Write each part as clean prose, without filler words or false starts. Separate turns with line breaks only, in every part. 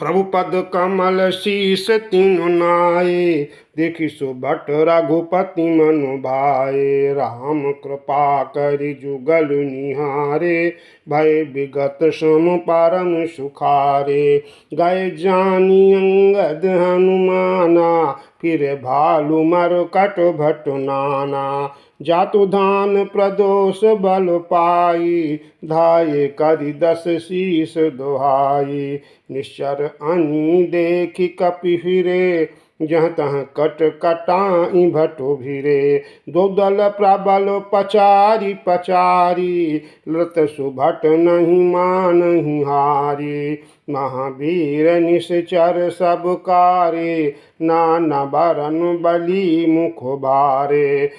प्रभु पद कमल शीस तीनु नाये, देखी सुभट रघुपति मनु भाए। राम कृपा करि जुगल निहारे, भय विगत सम परम सुखारे। गए जानी अंगद हनुमाना, फिर भालु मर कट भट नाना। जातु धान प्रदोष बल पाई, धाये करि दस शीस दुहाई। निश्चर अनि देखि कपि फिरे, जहाँ तहाँ कट कटाई भटो भिरे। दो दल प्रबल पचारी पचारी, लत सुभट नहीं मानहि हारी। महावीर निश्चर सब कारे, नाना बरन बली मुख बारे।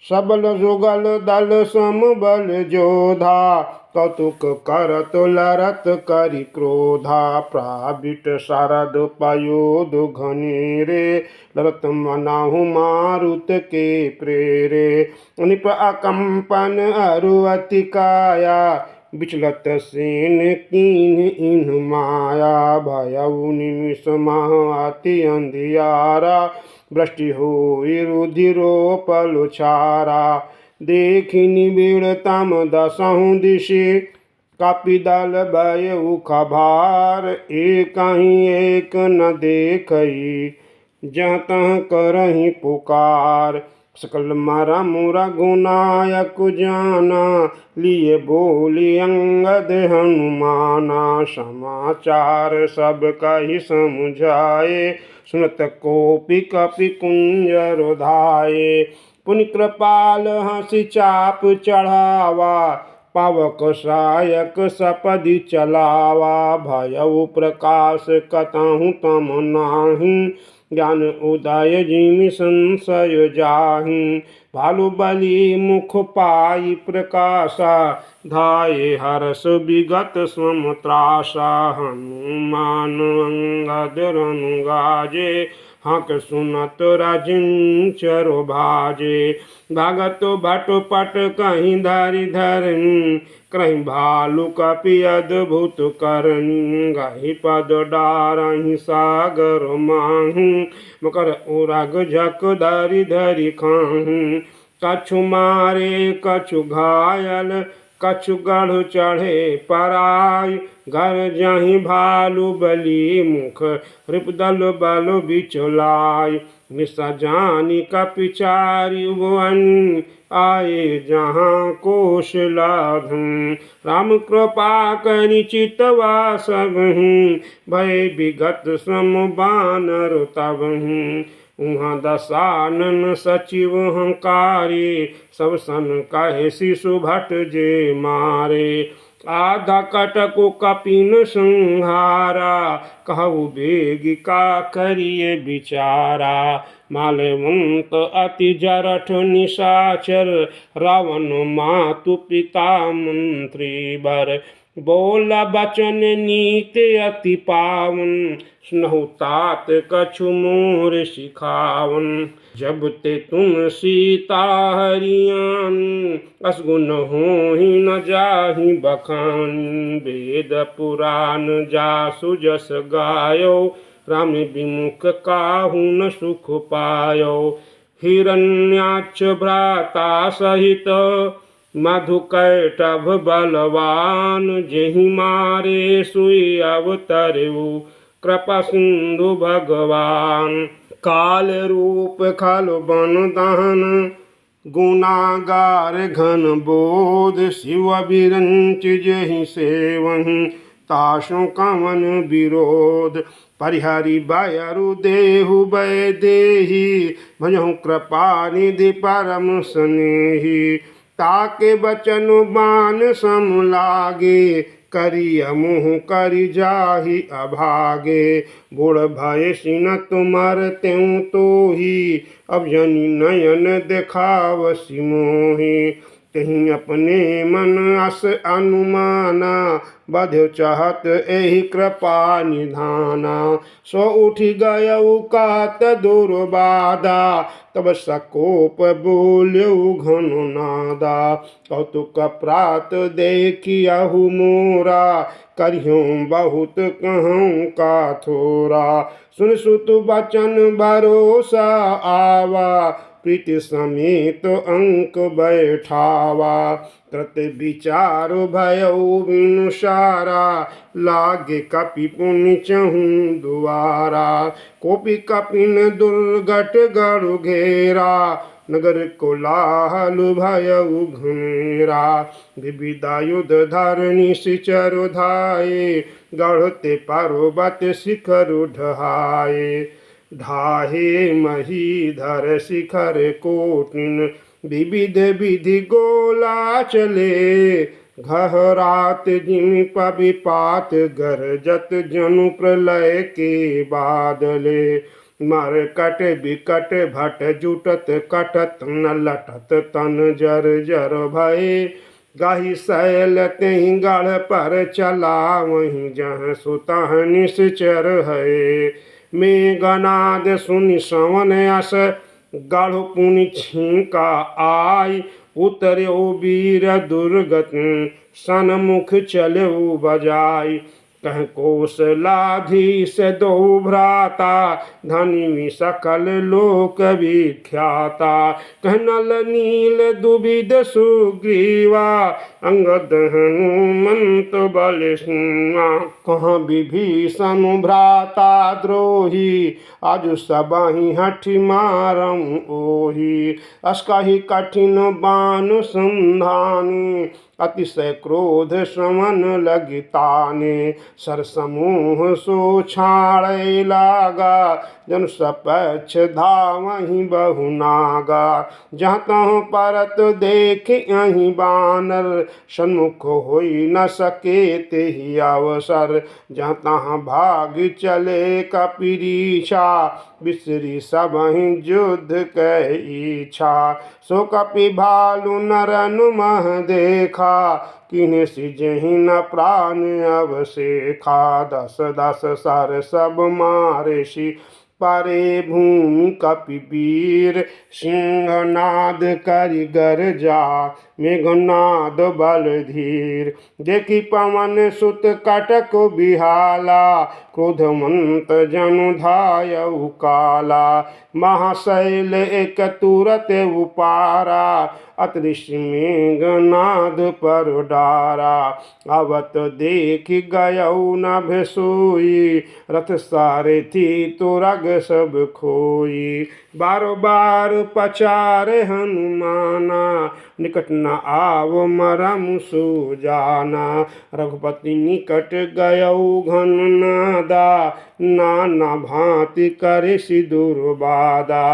सबल जुगल दल सम बल जोधा, कौतुक करत लरत करि क्रोधा। प्राबिट शरद पयोध घनेरे, लरत मनाहु मारुत के प्रेरे। निप अकंपन अरु अति काया, विचलत सेन कीन इन माया। भयउ निमिष मह अति अंधियारा, वृष्टि होई रुधिरो पलुछारा। देखि निबिड़ तम दसहु दिशि, कपिदल भयउ खभार। एकहि एक न देखई, जहाँ तहाँ करहि पुकार। सकल मरम रघुनायक जाना, लिए बोली अंगद हनुमाना। समाचार सब कहि समुझाए, सुनत कोपि कपि कुंजर धाये। पुनि कृपाल हंसि चाप चढ़ावा, पावक सायक सपदि चलावा। भयउ प्रकाश कतहु तम नाही, ज्ञान उदय जिमि संशय जाहि। भालु बलि मुख पाई प्रकाशा, धाये हर्ष विगत स्वम त्रासा। हनुमान अंगद रनु गाजे, हक सुनत राजिंचरु भाजे। भागत भट पट कहीं धरि धरनी, कहीं भालु कपि अद्भुत करनी। गहि पद डारहि सागर माहू, मकर उरग झक धरि धरि खाहू। कछु मारे कछु घायल, कछु गढ़ चढ़े पराय। घर जाहि भालु बलि मुख, रिपुदल बल बिचलाय। निशा जानी कपि चारि भुवन, आए जहाँ कौशलाधु। राम कृपा करि चितवा सबहि, भय विगत सम बानर तबहि। उहाँ दसानन सचिव हंकारे, सब सन कहे शिशु भट जे मारे। आधा कटकु कपिन संहारा, कहु बेगिका करिए विचारा। माल्यवंत अति जरठ निशाचर, रावण मातु पिता मंत्री बर। बोला बचन नीत अति पावन, सुनहु तात कछु मोर सिखावन। जब ते तुम सीता हरियाणी, असगुन होहि न जाहि बखानी। वेद पुराण जासु जस गायो, राम विमुख काहू न सुख पायो। हिरण्याक्ष भ्राता सहित, मधुकैटभ बलवान। जेहि मारे सुई अवतरऊ, कृपा सिंधु भगवान। काल रूप खल बन दहन, गुनागार घन बोध। शिव बिरंच जेहि सेवहि, तासु कवन विरोध। परिहरि बयरु देहु भय देहि, भजहु कृपा निधि परम स्नेही। ताके बचन बान सम लागे, करिय मुँह करि जाहि अभागे। बुढ़ भय सिनत मर त्यों तोहि, अब जनि नयन देखावसि मोहि। कहीं अपने मन अस अनुमाना बध्यो चाहत एहि कृपा निधाना। सो उठ गयऊ कात दुर्बाधा तब सकोप बोल्यऊ घन नादा। कौतुक प्रात देखियहु मोरा करियों बहुत कहूँ का थोरा। सुन सुत बचन भरोसा आवा प्रीति समेत अंक बैठावा। कृत विचार भयऊ बिनु सारा लागे कपि पुनि चहूँ दुआरा। कोपि कपिन दुर्गट गरु घेरा नगर कोलाहल भयऊ घनेरा। विविधायुध धरणी सिचर धाये गढ़ते पर्वत शिखर ढहाए। ढाहे महीधर शिखर कोटिन विविध विधि गोला चले। घहरात जिन पविपात गरजत जनु प्रलय के बादले। मरकट बिकट भट जुटत कटत न लटत तन जर जर भये। गाही शैल तेहि गढ़ पर चला वहीं जहाँ सुतह निश्चर है। मेघनाद सुनि सवन अस गढ़ पुनि छींका आई। उतर्यो वीर दुर्गत सन्मुख चलो बजाई। कह कौशलाधीश दो भ्राता धनी सकल लोक विख्याता। कह नल नील दुविध सुग्रीवा अंगद हनुमंत बल सिंहा। कहाँ विभीषण भ्राता द्रोही आज सबहि हठि मारम ओही। अस्कहि कठिन बाण संधानी अतिशय क्रोध श्रवण लगिताने। सरसमूह सो छाड़े लागा जन सपक्ष धावहि बहु नागा। जहाँ तहाँ परत देख अहि बानर सन्मुख होई न सके तेहि अवसर। जहाँ तहाँ भाग चले कपिरीछा बिसरी सबहि युद्ध कै इच्छा। सो कपि भालु नरन मह देखा किन्हीं सिजहि न प्राण अवसेखा। दस दस सर सब मारे पारे भूमि कपि वीर। सिंहनाद करि गरजा मेघनाद बल धीर। देखि पवन सुत कटक बिहाला क्रोधवंत जनु धायउ काला। महाशैल एक तुरत उपारा अतृष्ट मेघनाद पर डारा। अवत देख गयऊ नभ सोई रथ सारथी तुरग सब खोई। बारो बार पचारे हनुमाना निकट न आव मरम सुजाना। रघुपति निकट गयऊ घन नादा नाना भांति करे दुर्बाधा।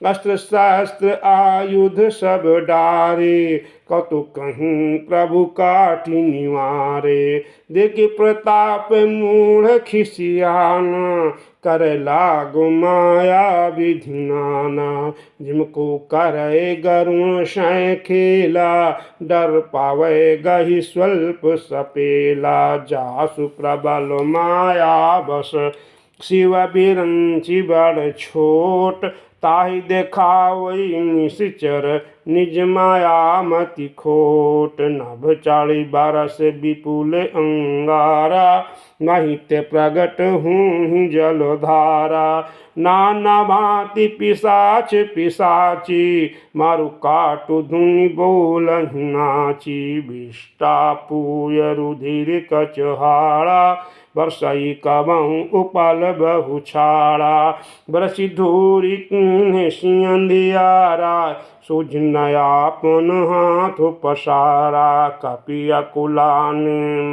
अस्त्र शस्त्र आयुध सब डारे कौतुक कहीं प्रभु काटि निवारे। देखि प्रताप मूढ़ खिसियाना करे लागो माया विधि नाना। जिमको करे गरुण सै खेला डर पावे गहि स्वल्प सपेला। जासु प्रबल माया बस शिव बिरंचि बड़ छोट। ताहि देखावई निश्चर निज माया मति खोट। नभ चारि बरस विपुल अंगारा नाहिते प्रगट हूँ जलधारा। नाना भांति पिशाच पिशाची मारु काटु धुनि बोलहि नाची। विष्टा पूय रुधिर कचहाड़ा बरसई कबहु उपल बहु छाड़ा। बरसी धूरी किन्हे सिंधियारा सूझ नयापन हाथ पसारा। कपि अकुलान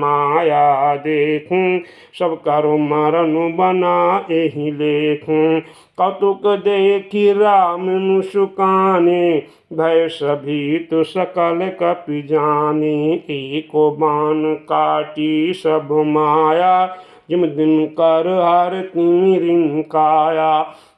माया देखूं सब करो मरन बना एहि लेखूं। कौतुक देखि राम मुस्काने भय सभीत सकल कपि जाने। एको बाण काटी सब माया जिम दिन कर हर तिमिरिन काया।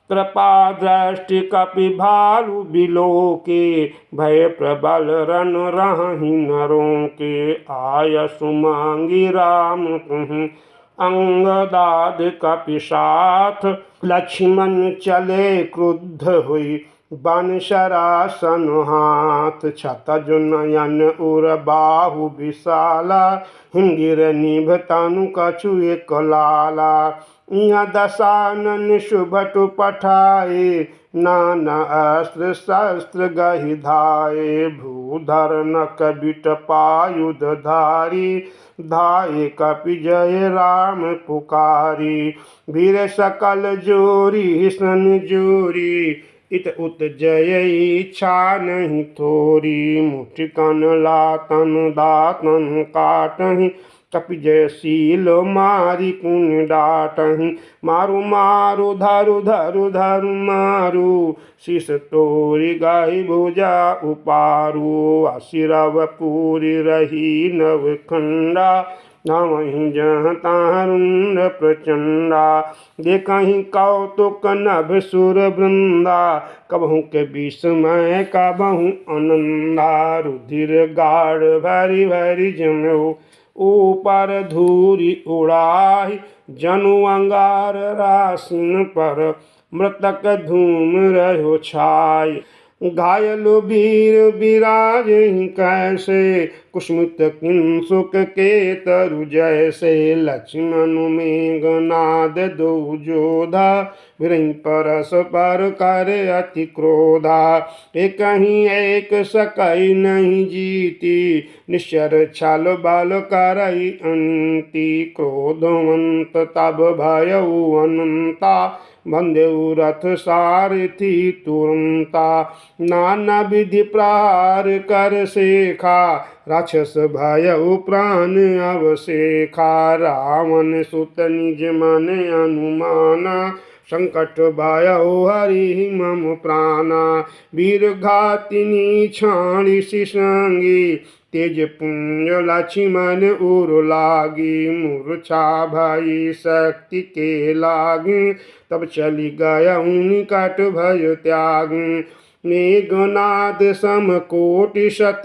कृपा दृष्टि कपि भालु बिलोके, भय प्रबल रन रहहि नरों के। आय सुमांगी राम तुम्हि अंगदाद कपि साथ, लक्ष्मण चले क्रुद्ध हुई बन शरासन हाथ। छतज नयन उर बाहु विशाला, हिंगिर निभ तनु कछु एक लाला। यहाँ दशानन शुभटु पठाए, नाना अस्त्र शस्त्र गहि धाये। भूधर नक बिट पायुध धारी, धाये कपि जय राम पुकारी। वीर सकल जोरी सन जोरी, इत उत जय इच्छा नहीं थोरी। मुठिकन लातन दातन काटहि, कपि जय शील मारी पुन डाटहि। मारु मारु धरु धरु धरु मारु, शीस तोरी गाई भुजा उपारू। असिरव पूरी रही नव खंडा, नावहीं जहाँ तहाँ रुंड प्रचंडा। देखहीं कौतुक नभ सुर वृंदा, कबहू के विस्मय कबहू आनंदा। रुधिर गाढ़ भरी भरी जमो, ऊपर धूरी उड़ाई। जनु अंगार रासिन पर, मृतक धूम रहो छाई। घायल वीर विराजहि कैसे, कुसुमित किंसुक के तरु जैसे। लक्ष्मण मेघनाद दो जोधा, विरही परस पर कर अति क्रोधा। एक ही एक सकई नहीं जीती, निश्चर छल बल करई अंती। क्रोधवंत तब भयउ अनंता, बंदेउ रथ सारथी तुरंता। नाना विधि प्रहार कर शेखा, राक्षस भयउ प्राण अवशेखा। रावण सुत निज मन अनुमाना, संकट भयउ हरि मम प्राणा। वीर घातिनी छाणी सिसंगी, तेज पुंज लक्ष्मण उर लागी। मूर्छा भई शक्ति के लागी, तब चली गया निकट भय त्यागी। मेघनाद सम कोटि शत,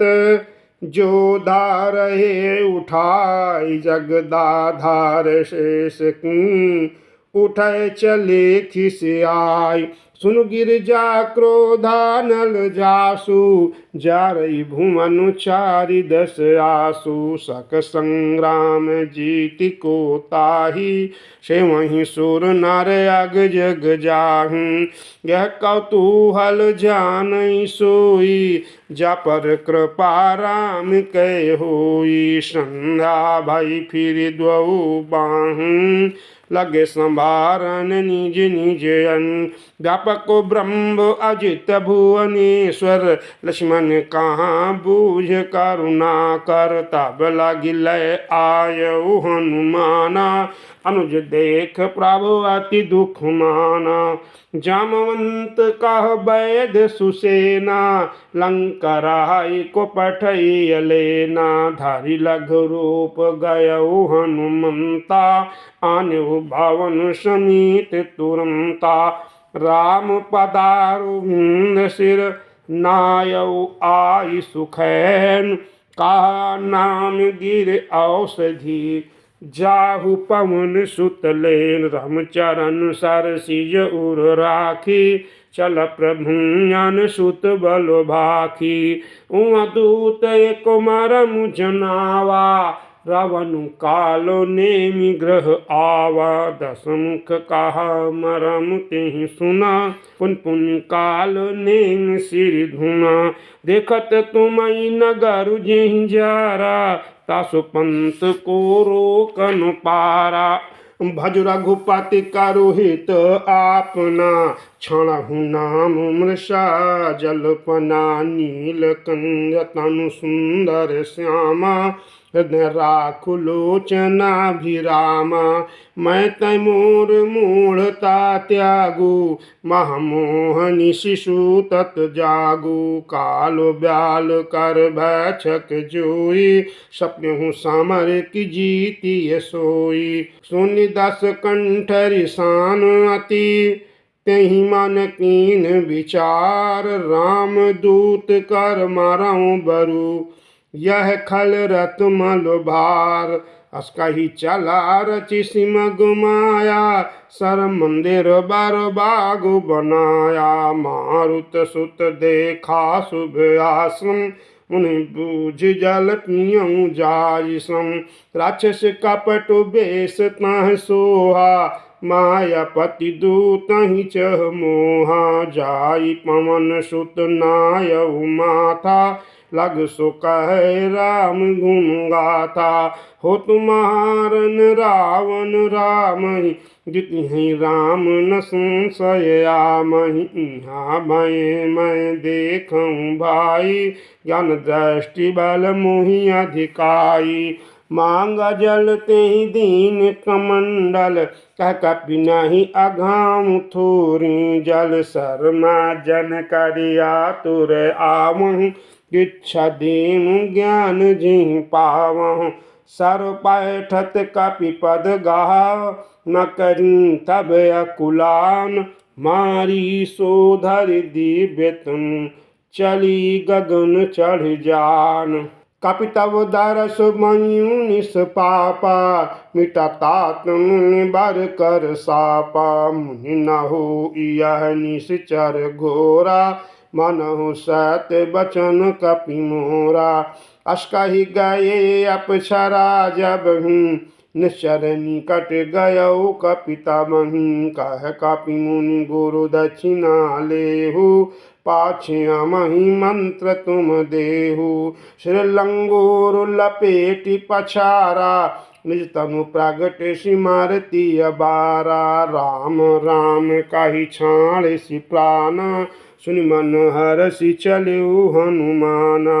जो धारहे उठाई। जगदाधार शेष की, उठे चले खिसियाई। सुन गिरजा क्रोधानल जासु, जारई भुवन चारि दस आसु। सक संग्राम जीति को ताही, से वहीं सुर नर अग जग जाहि। यह कौतूहल जानई सोई, जा पर कृपा राम कै होई। संध्या भई फिर द्वौ बाहुं, लगे संभारन निज निज अन। व्यापक ब्रह्म अजित भुवनेश्वर, लक्ष्मण कहाँ बूझ करुणा कर। तब लगिलय आयउ हनुमाना, अनुज देख प्रभु अति दुख माना। जामवंत कह वैद सुसेना, लंकराई को पठई लेना। धारी लघु रूप गयउ हनुमंता, आन्यु भवन समीत तुरंता। राम पदारविंद सिर, नायउ आई सुखैन। कहा नाम गिर औषधि, जाहु पवन सुत लेन। रामचरण सर सिज उर राखी, चल प्रभु ज्ञान सुत बल भाखी। उहाँ दूत एक मरम जनावा, रावण कालो नेमि ग्रह आवा। दसमुख कहा मरम तेहि सुना, पुन पुन काल नेमि सिर धुना। देखत तुमई नगर जेहि जारा, तासु पंथ को रोकन पारा। भज रघुपति करु हित आपना, क्षणहु नाम मृषा जल्पना। नीलकंठ तनु सुंदर श्यामा, हृदय राखु लोचनाभिरामा। मैं तैमूर मूढ़ता त्यागू, महामोहनि शिशु तत् जागू। कालो ब्याल कर भक्षक जोई, सपनेहु समर की जीती सोई। सुनि दस कंठ रिसान अति, तेहि मन कीन विचार, राम दूत कर मारऊं बरु, यह खल रत मल भार। अस कही चला रचि सिमग माया, सर मंदिर बर बागु बनाया। मारुत सुत देखा शुभ आश्रम, उन्हें बूझ जल पियऊं जाय सम। राक्षस कपट बेश तह सोहा, मायापति दूत ही चह मोहा। जाई पवन सुत नायऊ माथा, लग सो कह राम गुण गाथा। हो तुम्हारन रावण राम ही, जितहि राम न संशय आमहि। इहाँ मैं देखऊं भाई, ज्ञान दृष्टि बल मोहि अधिकाई। मांगा जल तेहि दीन कमंडल, कह कपि नहीं अघाम थोरी जल। शर्मा जन करिया तुर आवहु, इच्छा दीनु ज्ञान जिहि पावहु। सर पैठत कपि पद गाह, न करी तब अकुलान। मारी सोधर दिव्य तुम, चली गगन चढ़ जान। कपि तब दरस मयू निष्पापा, मिटा तात मुनि बर कर सापा। मुनि न हो यह निश्चर घोरा, मनहु सत बचन कपि मोरा। अस कहि गए अप्सरा जब हूँ, निश्चर निकट गयऊ कपि तबहि। कह कपि मुनि गुरु दक्षिणा लेहु, पाछे मही मंत्र तुम देहु। श्रीलंगूर लपेटि पछारा, निज तनु प्रगट सिमरती अबारा। राम राम कहि छाड़ि प्राण, सुनि मन हरषि चलिउ हनुमाना।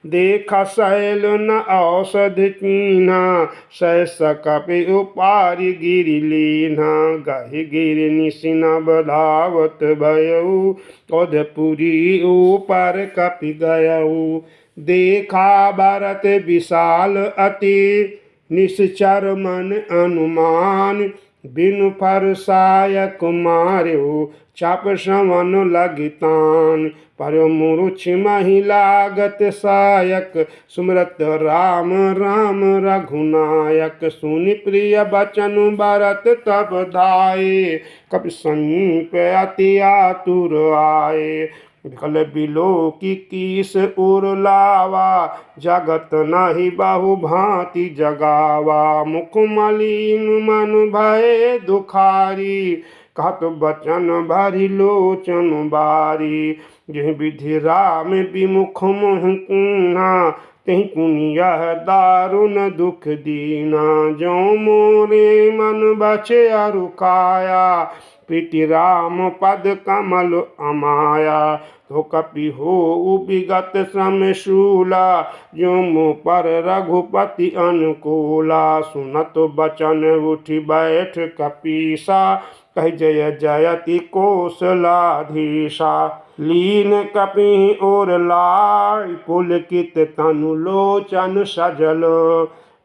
देखा शैल न औषध कीन्हा, सहस कपि उपारि गिरि लीन्हा। गहि गिरि निशिन बधावत भयउ, अधपुरी ऊपर कपि गयउ। देखा भरत विशाल अति, निश्चर मन अनुमान। बिनु फरसायक मार्यो, चाप श्रवण लगितान। पर मूर्छ महि लागत सायक, सुमरत राम राम रघुनायक। सुनि प्रिय बचन भरत तब धाये, कपि समीप अति आतुर आए। विकल बिलो की कीस उर लावा, जगत नहीं बहु भांति जगावा। मुख मलिन मन भय दुखारी, कहत बचन भरि लोचन बारी। जिहि विधि राम विमुख मुँह कीन्हा, तिहि पुनि यह दारुण दुख दीना। जो मोरे मन बचे अरु काया, प्रीति राम पद कमल अमाया। तो कपि हो विगत श्रम शूला, जो मुँह पर रघुपति अनुकूला। सुनत बचन उठि बैठ कपीसा, कहि जय जयति कौशलाधीशा। लीन कपि और लाई, पुलकित तनु लोचन सजल।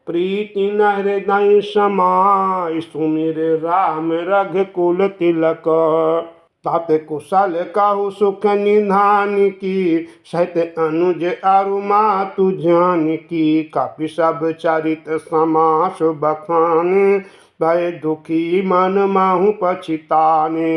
प्रीति न हृदय समाय, सुमिर राम रघुकुल तिलक। तात कुशल कहु सुख निधान की, सहित अनुज अरु मातु जानकी। कपि सब चरित समास बखाने, भय दुखी मन माहु पछिताने।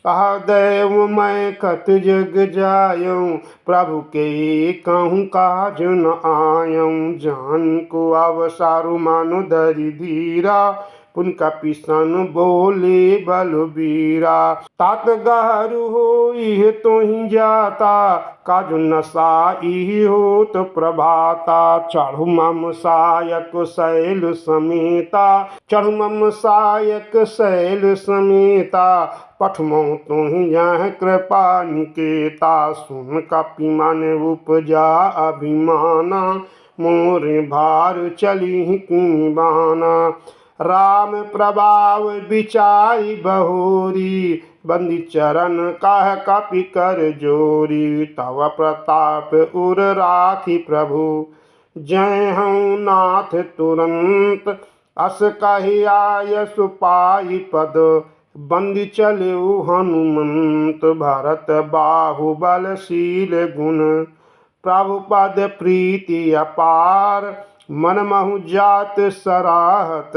आह देव मैं कत जग जायऊँ, प्रभु के कहूँ काज न आयऊँ। जान को अवसारु मनु धरि धीरा, पुन कपि सन बोले बलबीरा। तात गहरू होई तोहि जाता, काजु न साई होत प्रभाता। चढ़ु मम सायक शैल समेता, चढ़ु मम सायक शैल समेता। पठमौ तुहि यह कृपा निकेता, सुन कपि मन उपजा अभिमाना। मोरे भार चली किं बाना, राम प्रभाव बिचाई बहोरी। बंदी चरण कह कपि कर जोरी, तव प्रताप उर राखी प्रभु। जय हूँ नाथ तुरंत, अस कहि आय सुपाई पद। बंदी चले हनुमंत भरत बाहुबलशील गुण। प्रभुपद प्रीति अपार मन महु जात सराहत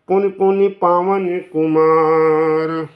पुनि पुनि पावन कुमार।